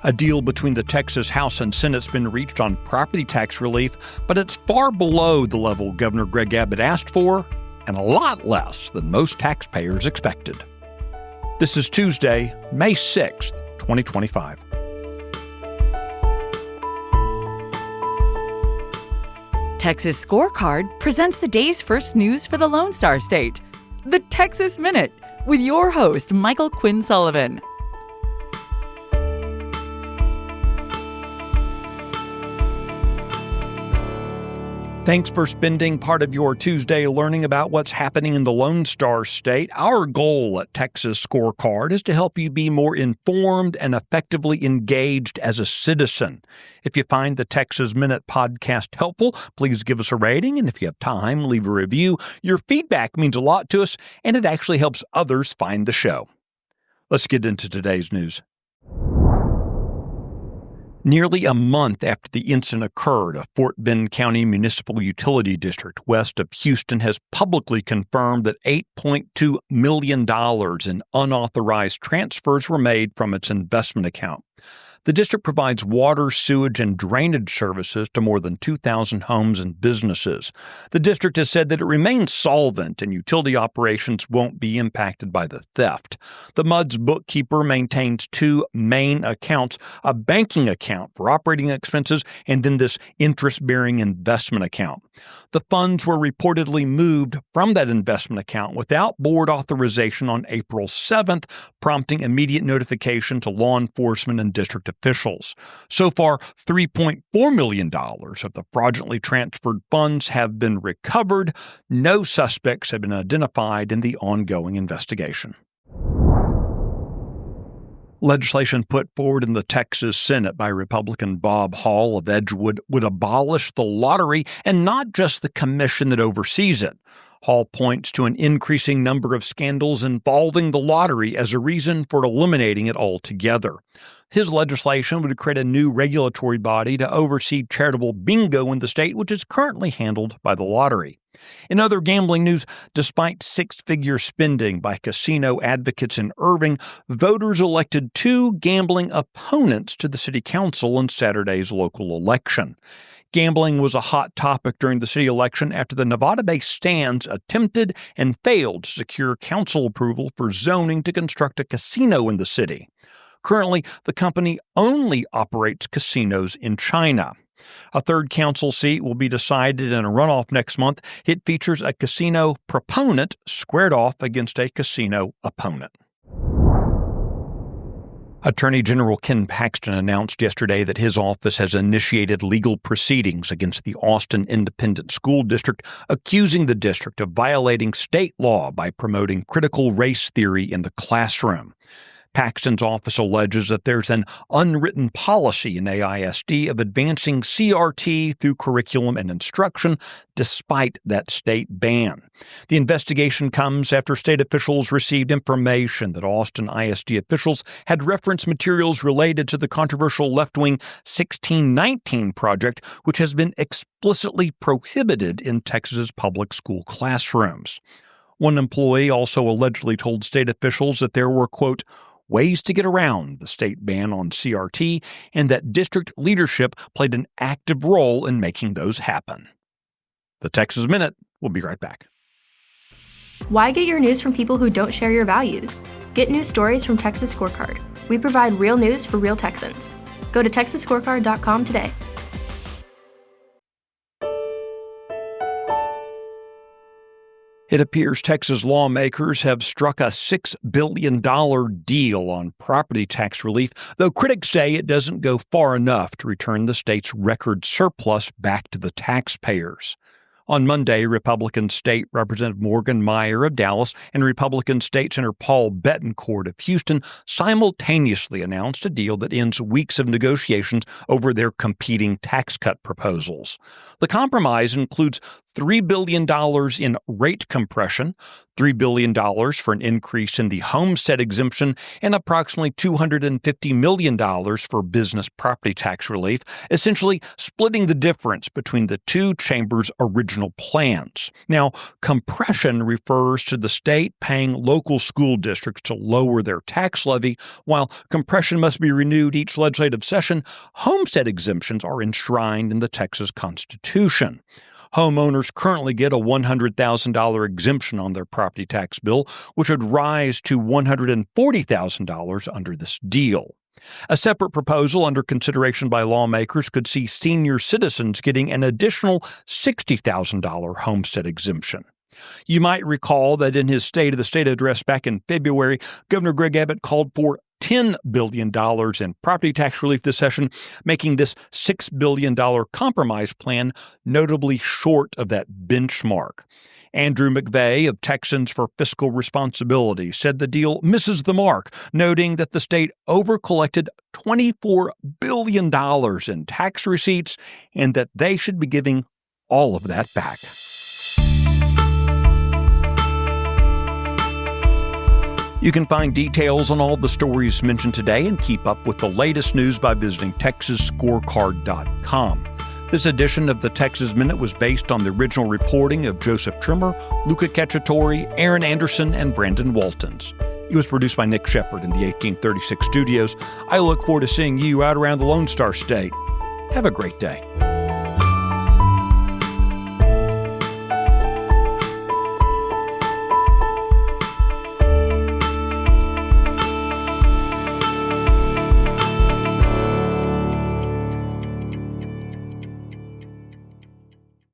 A deal between the Texas House and Senate's been reached on property tax relief, but it's far below the level Governor Greg Abbott asked for, and a lot less than most taxpayers expected. This is Tuesday, May 6th, 2025. Texas Scorecard presents the day's first news for the Lone Star State, the Texas Minute, with your host, Michael Quinn Sullivan. Thanks for spending part of your Tuesday learning about what's happening in the Lone Star State. Our goal at Texas Scorecard is to help you be more informed and effectively engaged as a citizen. If you find the Texas Minute podcast helpful, please give us a rating, and if you have time, leave a review. Your feedback means a lot to us, and it actually helps others find the show. Let's get into today's news. Nearly a month after the incident occurred, a Fort Bend County Municipal Utility District west of Houston has publicly confirmed that $8.2 million in unauthorized transfers were made from its investment account. The district provides water, sewage, and drainage services to more than 2,000 homes and businesses. The district has said that it remains solvent and utility operations won't be impacted by the theft. The MUD's bookkeeper maintains two main accounts, a banking account for operating expenses and then this interest-bearing investment account. The funds were reportedly moved from that investment account without board authorization on April 7th, prompting immediate notification to law enforcement and district officials. So far, $3.4 million of the fraudulently transferred funds have been recovered. No suspects have been identified in the ongoing investigation. Legislation put forward in the Texas Senate by Republican Bob Hall of Edgewood would abolish the lottery and not just the commission that oversees it. Hall points to an increasing number of scandals involving the lottery as a reason for eliminating it altogether. His legislation would create a new regulatory body to oversee charitable bingo in the state, which is currently handled by the lottery. In other gambling news, despite six-figure spending by casino advocates in Irving, voters elected two gambling opponents to the city council in Saturday's local election. Gambling was a hot topic during the city election after the Nevada-based Stans attempted and failed to secure council approval for zoning to construct a casino in the city. Currently, the company only operates casinos in China. A third council seat will be decided in a runoff next month. It features a casino proponent squared off against a casino opponent. Attorney General Ken Paxton announced yesterday that his office has initiated legal proceedings against the Austin Independent School District, accusing the district of violating state law by promoting critical race theory in the classroom. Paxton's office alleges that there's an unwritten policy in AISD of advancing CRT through curriculum and instruction, despite that state ban. The investigation comes after state officials received information that Austin ISD officials had referenced materials related to the controversial left-wing 1619 project, which has been explicitly prohibited in Texas's public school classrooms. One employee also allegedly told state officials that there were, quote, ways to get around the state ban on CRT, and that district leadership played an active role in making those happen. The Texas Minute will be right back. Why get your news from people who don't share your values? Get news stories from Texas Scorecard. We provide real news for real Texans. Go to TexasScorecard.com today. It appears Texas lawmakers have struck a $6 billion deal on property tax relief, though critics say it doesn't go far enough to return the state's record surplus back to the taxpayers. On Monday, Republican State Representative Morgan Meyer of Dallas and Republican State Senator Paul Bettencourt of Houston simultaneously announced a deal that ends weeks of negotiations over their competing tax cut proposals. The compromise includes $3 billion in rate compression, $3 billion for an increase in the homestead exemption, and approximately $250 million for business property tax relief, essentially splitting the difference between the two chambers' original plans. Now, compression refers to the state paying local school districts to lower their tax levy. While compression must be renewed each legislative session, homestead exemptions are enshrined in the Texas Constitution. Homeowners currently get a $100,000 exemption on their property tax bill, which would rise to $140,000 under this deal. A separate proposal under consideration by lawmakers could see senior citizens getting an additional $60,000 homestead exemption. You might recall that in his State of the State address back in February, Governor Greg Abbott called for $10 billion in property tax relief this session, making this $6 billion compromise plan notably short of that benchmark. Andrew McVeigh of Texans for Fiscal Responsibility said the deal misses the mark, noting that the state overcollected $24 billion in tax receipts and that they should be giving all of that back. You can find details on all the stories mentioned today and keep up with the latest news by visiting TexasScorecard.com. This edition of the Texas Minute was based on the original reporting of Joseph Trimmer, Luca Cacciatore, Aaron Anderson, and Brandon Waltons. It was produced by Nick Shepard in the 1836 studios. I look forward to seeing you out around the Lone Star State. Have a great day.